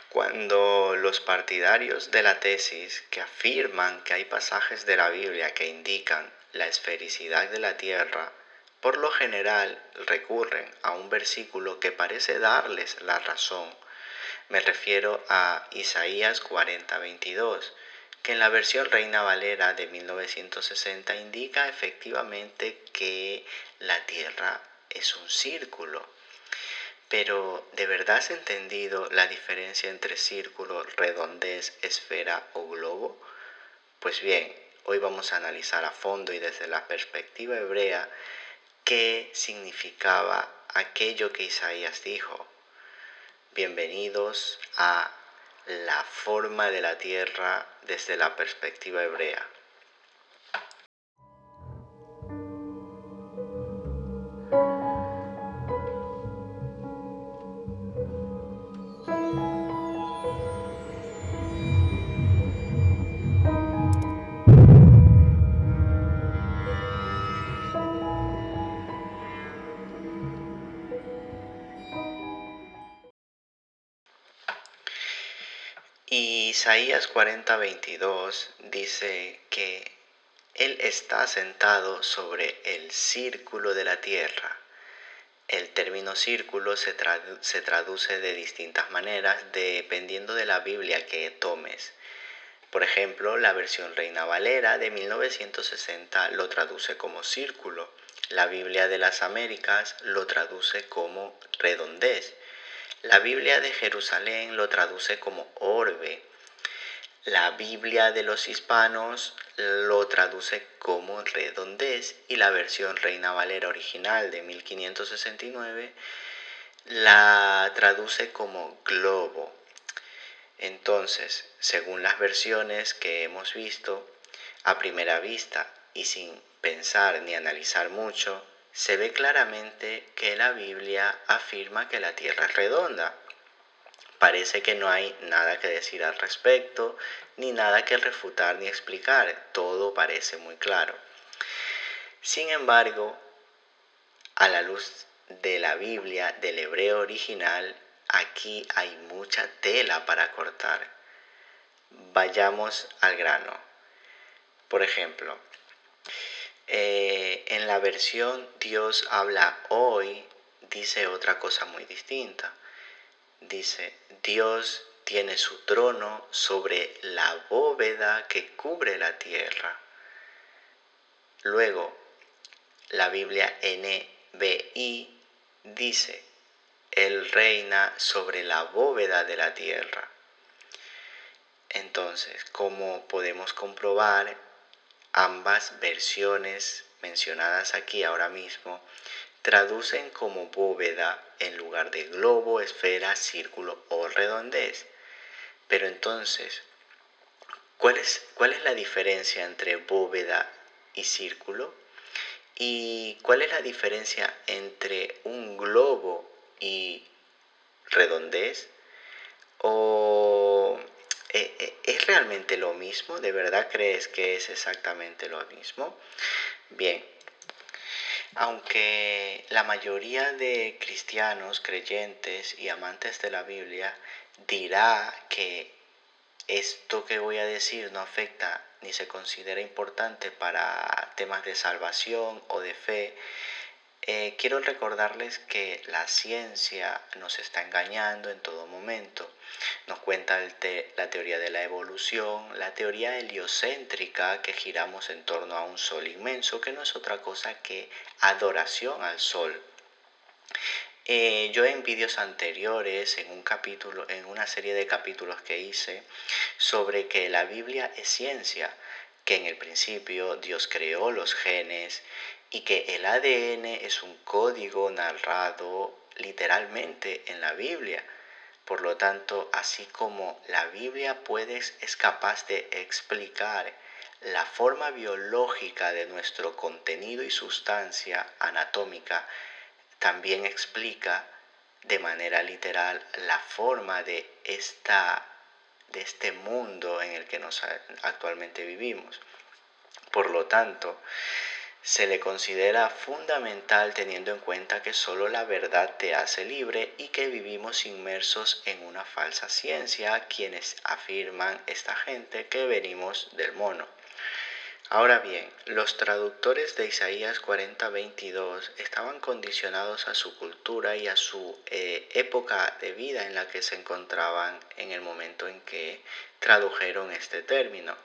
Cuando los partidarios de la tesis que afirman que hay pasajes de la Biblia que indican la esfericidad de la Tierra, por lo general recurren a un versículo que parece darles la razón. Me refiero a Isaías 40:22, que en la versión Reina Valera de 1960 indica efectivamente que la Tierra es un círculo. Pero, ¿de verdad has entendido la diferencia entre círculo, redondez, esfera o globo? Pues bien, hoy vamos a analizar a fondo y desde la perspectiva hebrea qué significaba aquello que Isaías dijo. Bienvenidos a la forma de la tierra desde la perspectiva hebrea. Isaías 40:22 dice que Él está sentado sobre el círculo de la tierra. El término círculo se traduce de distintas maneras dependiendo de la Biblia que tomes. Por ejemplo, la versión Reina Valera de 1960 lo traduce como círculo. La Biblia de las Américas lo traduce como redondez. La Biblia de Jerusalén lo traduce como orbe. La Biblia de los hispanos lo traduce como redondez y la versión Reina Valera original de 1569 la traduce como globo. Entonces, según las versiones que hemos visto, a primera vista y sin pensar ni analizar mucho, se ve claramente que la Biblia afirma que la Tierra es redonda. Parece que no hay nada que decir al respecto, ni nada que refutar ni explicar. Todo parece muy claro. Sin embargo, a la luz de la Biblia, del hebreo original, aquí hay mucha tela para cortar. Vayamos al grano. Por ejemplo, en la versión Dios habla hoy, dice otra cosa muy distinta. Dice, Dios tiene su trono sobre la bóveda que cubre la tierra. Luego, la Biblia NBI dice, Él reina sobre la bóveda de la tierra. Entonces, como podemos comprobar, ambas versiones mencionadas aquí ahora mismo traducen como bóveda en lugar de globo, esfera, círculo o redondez. Pero entonces, ¿cuál es la diferencia entre bóveda y círculo? ¿Y cuál es la diferencia entre un globo y redondez? ¿O es realmente lo mismo? ¿De verdad crees que es exactamente lo mismo? Bien, aunque la mayoría de cristianos, creyentes y amantes de la Biblia dirá que esto que voy a decir no afecta ni se considera importante para temas de salvación o de fe, quiero recordarles que la ciencia nos está engañando en todo momento. Nos cuenta la teoría de la evolución, la teoría heliocéntrica, que giramos en torno a un sol inmenso, que no es otra cosa que adoración al sol. Yo en vídeos anteriores, en una serie de capítulos que hice sobre que la Biblia es ciencia, que en el principio Dios creó los genes y que el ADN es un código narrado literalmente en la Biblia. Por lo tanto, así como la Biblia es capaz de explicar la forma biológica de nuestro contenido y sustancia anatómica, también explica de manera literal la forma de este mundo en el que actualmente vivimos. Por lo tanto, Se le considera fundamental teniendo en cuenta que solo la verdad te hace libre y que vivimos inmersos en una falsa ciencia, quienes afirman esta gente que venimos del mono. Ahora bien, los traductores de Isaías 40:22 estaban condicionados a su cultura y a su época de vida en la que se encontraban en el momento en que tradujeron este término.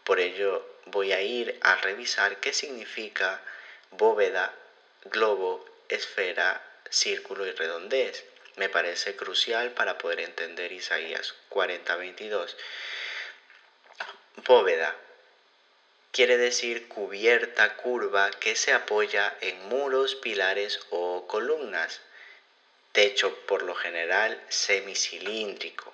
Por ello voy a ir a revisar qué significa bóveda, globo, esfera, círculo y redondez. Me parece crucial para poder entender Isaías 40:22. Bóveda quiere decir cubierta curva que se apoya en muros, pilares o columnas. Techo por lo general semicilíndrico.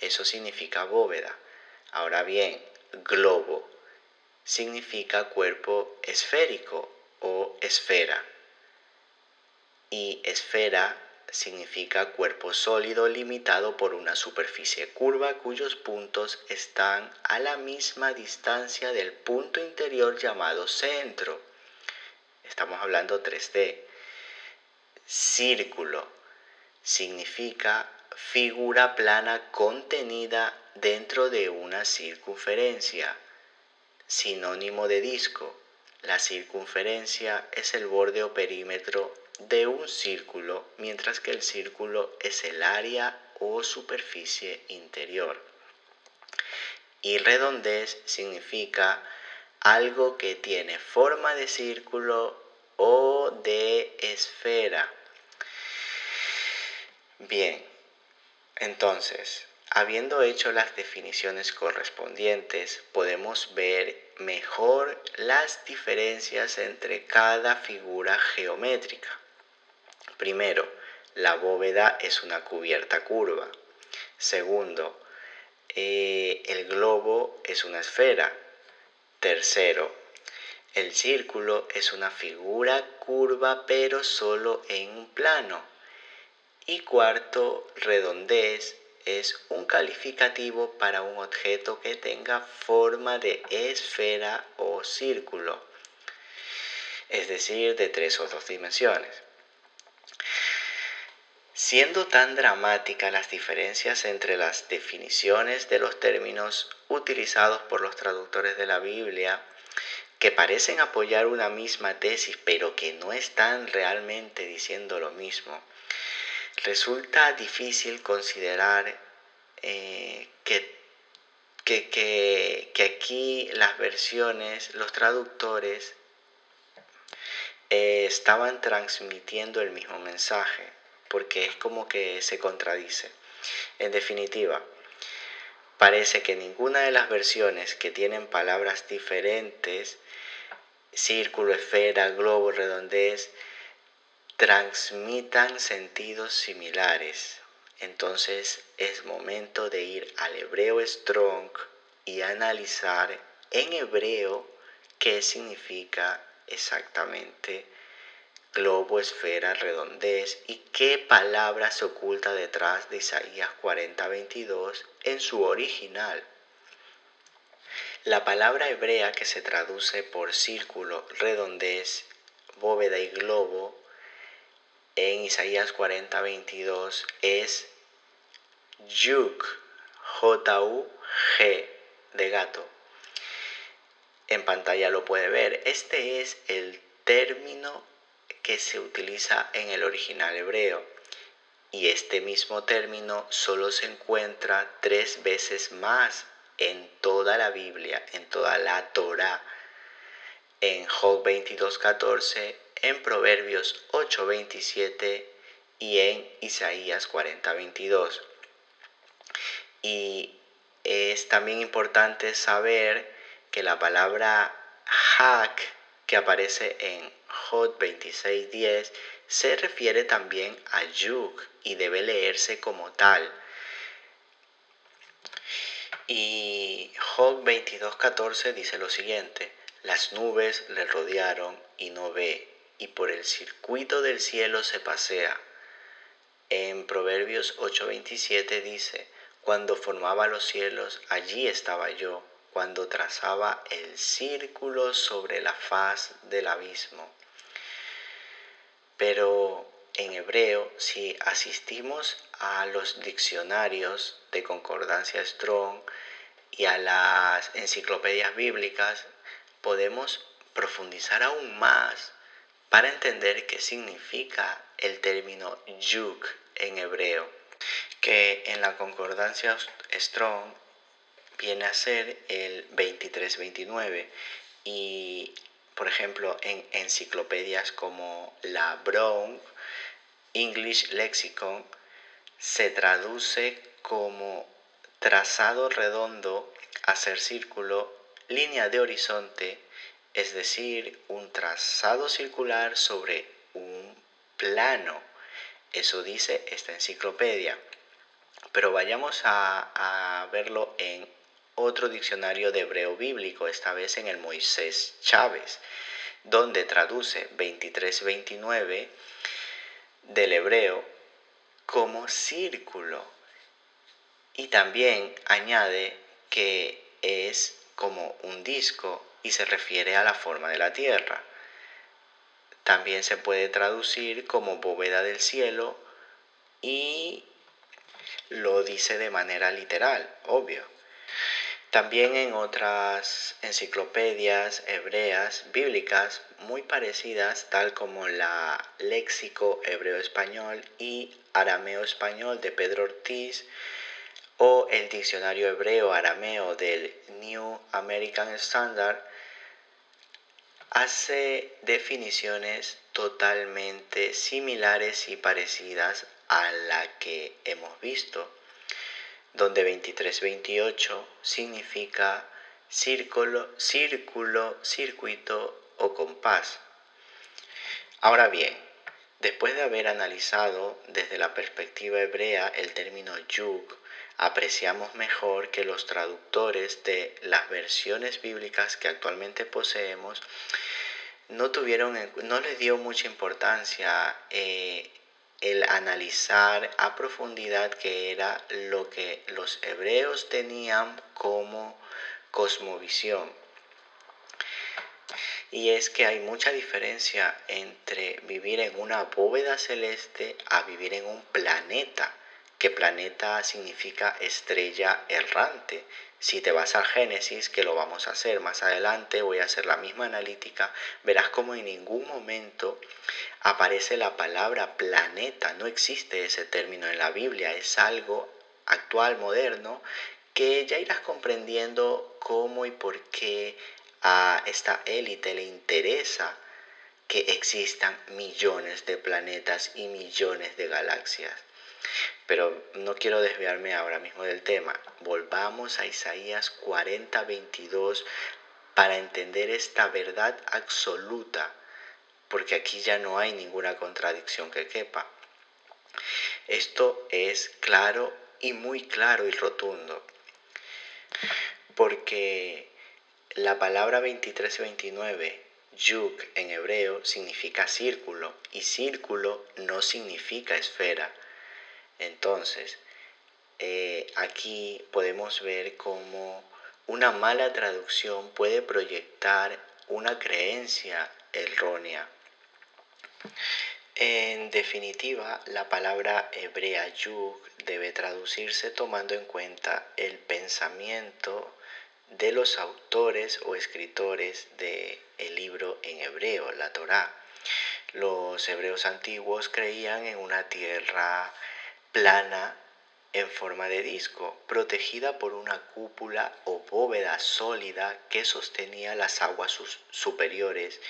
Eso significa bóveda. Ahora bien, globo significa cuerpo esférico o esfera. Y esfera significa cuerpo sólido limitado por una superficie curva cuyos puntos están a la misma distancia del punto interior llamado centro. Estamos hablando 3D. Círculo significa figura plana contenida dentro de una circunferencia. Sinónimo de disco. La circunferencia es el borde o perímetro de un círculo, mientras que el círculo es el área o superficie interior. Y redondez significa algo que tiene forma de círculo o de esfera. Bien, entonces, habiendo hecho las definiciones correspondientes, podemos ver mejor las diferencias entre cada figura geométrica. Primero, la bóveda es una cubierta curva. Segundo, el globo es una esfera. Tercero, el círculo es una figura curva pero solo en un plano. Y cuarto, redondez es un calificativo para un objeto que tenga forma de esfera o círculo, es decir, de 3 o 2 dimensiones. Siendo tan dramáticas las diferencias entre las definiciones de los términos utilizados por los traductores de la Biblia, que parecen apoyar una misma tesis pero que no están realmente diciendo lo mismo, resulta difícil considerar que aquí las versiones, los traductores estaban transmitiendo el mismo mensaje, porque es como que se contradice. En definitiva, parece que ninguna de las versiones que tienen palabras diferentes, círculo, esfera, globo, redondez, transmitan sentidos similares. Entonces es momento de ir al hebreo Strong y analizar en hebreo qué significa exactamente globo, esfera, redondez y qué palabra se oculta detrás de Isaías 40:22 en su original. La palabra hebrea que se traduce por círculo, redondez, bóveda y globo en Isaías 40:22 es Yug, J-U-G de gato. En pantalla lo puede ver. Este es el término que se utiliza en el original hebreo. Y este mismo término solo se encuentra 3 veces más en toda la Biblia, en toda la Torá. En Job 22:14, en Proverbios 8:27 y en Isaías 40:22. Y es también importante saber que la palabra Hak, que aparece en Job 26:10, se refiere también a Yug y debe leerse como tal. Y Job 22:14 dice lo siguiente: las nubes le rodearon y no ve, y por el circuito del cielo se pasea. En Proverbios 8:27 dice: cuando formaba los cielos, allí estaba yo, cuando trazaba el círculo sobre la faz del abismo. Pero en hebreo, si asistimos a los diccionarios de concordancia Strong y a las enciclopedias bíblicas, podemos profundizar aún más para entender qué significa el término yuk en hebreo, que en la concordancia Strong viene a ser el 2329 y, por ejemplo, en enciclopedias como la Brown English Lexicon se traduce como trazado redondo, hacer círculo, línea de horizonte, es decir, un trazado circular sobre un plano. Eso dice esta enciclopedia. Pero vayamos a verlo en otro diccionario de hebreo bíblico, esta vez en el Moisés Chávez, donde traduce 2329 del hebreo como círculo y también añade que es como un disco y se refiere a la forma de la tierra. También se puede traducir como bóveda del cielo y lo dice de manera literal, obvio. También en otras enciclopedias hebreas bíblicas muy parecidas, tal como la Léxico Hebreo-Español y Arameo-Español de Pedro Ortiz o el Diccionario Hebreo-Arameo del New American Standard, hace definiciones totalmente similares y parecidas a la que hemos visto, donde 2328 significa círculo, circuito o compás. Ahora bien, después de haber analizado desde la perspectiva hebrea el término yug, apreciamos mejor que los traductores de las versiones bíblicas que actualmente poseemos no les dio mucha importancia el analizar a profundidad qué era lo que los hebreos tenían como cosmovisión. Y es que hay mucha diferencia entre vivir en una bóveda celeste a vivir en un planeta, que planeta significa estrella errante. Si te vas al Génesis, que lo vamos a hacer más adelante, voy a hacer la misma analítica, verás como en ningún momento aparece la palabra planeta. No existe ese término en la Biblia, es algo actual, moderno, que ya irás comprendiendo cómo y por qué a esta élite le interesa que existan millones de planetas y millones de galaxias. Pero no quiero desviarme ahora mismo del tema. Volvamos a Isaías 40:22 para entender esta verdad absoluta, porque aquí ya no hay ninguna contradicción que quepa. Esto es claro y muy claro y rotundo, porque la palabra 2329, yug en hebreo, significa círculo y círculo no significa esfera. Entonces, aquí podemos ver cómo una mala traducción puede proyectar una creencia errónea. En definitiva, la palabra hebrea yug debe traducirse tomando en cuenta el pensamiento de los autores o escritores del libro en hebreo, la Torá. Los hebreos antiguos creían en una tierra plana en forma de disco, protegida por una cúpula o bóveda sólida que sostenía las aguas superiores.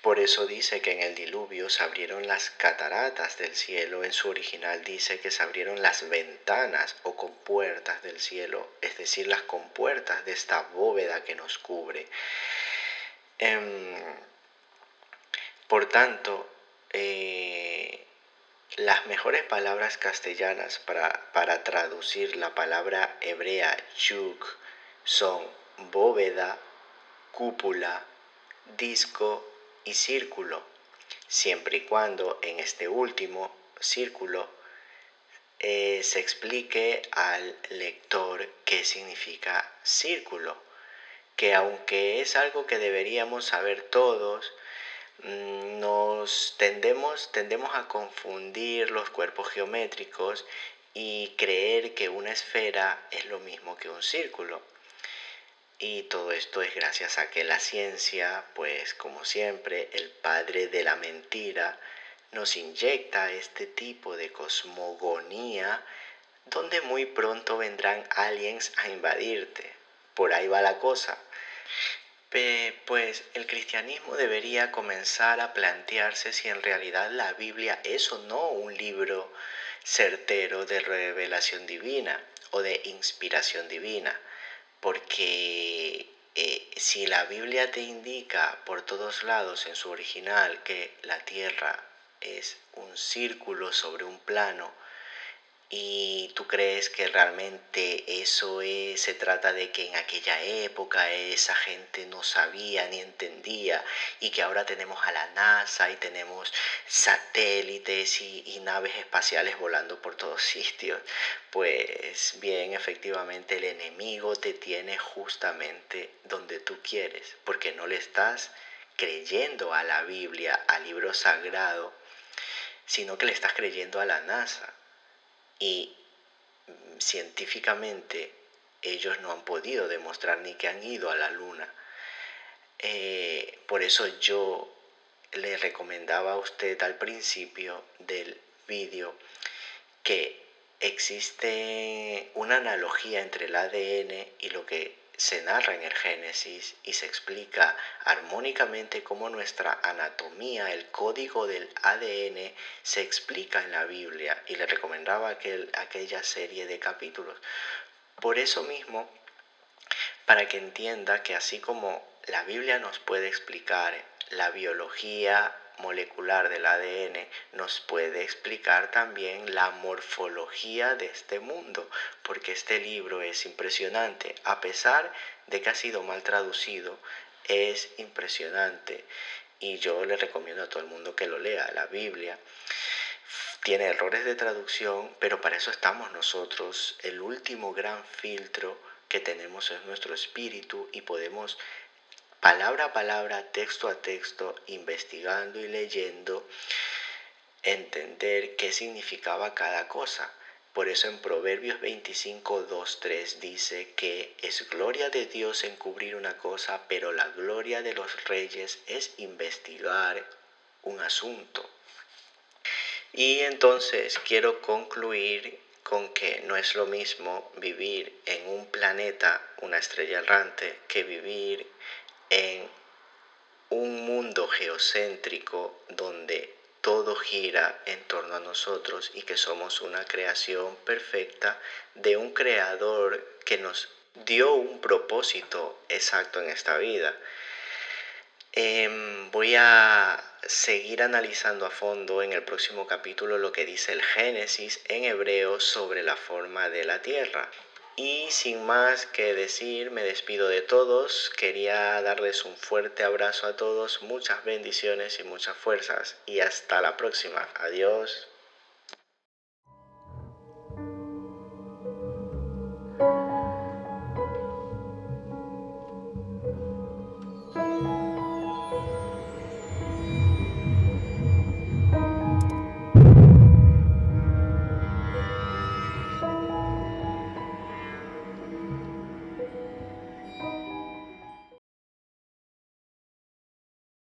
Por eso dice que en el diluvio se abrieron las cataratas del cielo. En su original dice que se abrieron las ventanas o compuertas del cielo, es decir, las compuertas de esta bóveda que nos cubre. Por tanto, las mejores palabras castellanas para traducir la palabra hebrea yug son bóveda, cúpula, disco y círculo, siempre y cuando en este último círculo se explique al lector qué significa círculo, que aunque es algo que deberíamos saber todos, tendemos a confundir los cuerpos geométricos y creer que una esfera es lo mismo que un círculo. Y todo esto es gracias a que la ciencia, pues como siempre, el padre de la mentira, nos inyecta este tipo de cosmogonía donde muy pronto vendrán aliens a invadirte. Por ahí va la cosa. Pues el cristianismo debería comenzar a plantearse si en realidad la Biblia es o no un libro certero de revelación divina o de inspiración divina. Porque si la Biblia te indica por todos lados en su original que la Tierra es un círculo sobre un plano, ¿y tú crees que realmente se trata de que en aquella época esa gente no sabía ni entendía y que ahora tenemos a la NASA y tenemos satélites y naves espaciales volando por todos sitios? Pues bien, efectivamente el enemigo te tiene justamente donde tú quieres, porque no le estás creyendo a la Biblia, al libro sagrado, sino que le estás creyendo a la NASA. Y científicamente ellos no han podido demostrar ni que han ido a la luna. Por eso yo le recomendaba a usted al principio del vídeo que existe una analogía entre el ADN y lo que se narra en el Génesis y se explica armónicamente cómo nuestra anatomía, el código del ADN, se explica en la Biblia, y le recomendaba aquella serie de capítulos. Por eso mismo, para que entienda que así como la Biblia nos puede explicar la biología molecular del ADN, nos puede explicar también la morfología de este mundo, porque este libro es impresionante, a pesar de que ha sido mal traducido, es impresionante y yo le recomiendo a todo el mundo que lo lea. La Biblia tiene errores de traducción, pero para eso estamos nosotros. El último gran filtro que tenemos es nuestro espíritu y podemos palabra a palabra, texto a texto, investigando y leyendo, entender qué significaba cada cosa. Por eso en Proverbios 25, 2, 3 dice que es gloria de Dios encubrir una cosa, pero la gloria de los reyes es investigar un asunto. Y entonces quiero concluir con que no es lo mismo vivir en un planeta, una estrella errante, que vivir en un mundo geocéntrico donde todo gira en torno a nosotros y que somos una creación perfecta de un creador que nos dio un propósito exacto en esta vida. Voy a seguir analizando a fondo en el próximo capítulo lo que dice el Génesis en hebreo sobre la forma de la tierra. Y sin más que decir, me despido de todos. Quería darles un fuerte abrazo a todos, muchas bendiciones y muchas fuerzas. Y hasta la próxima. Adiós.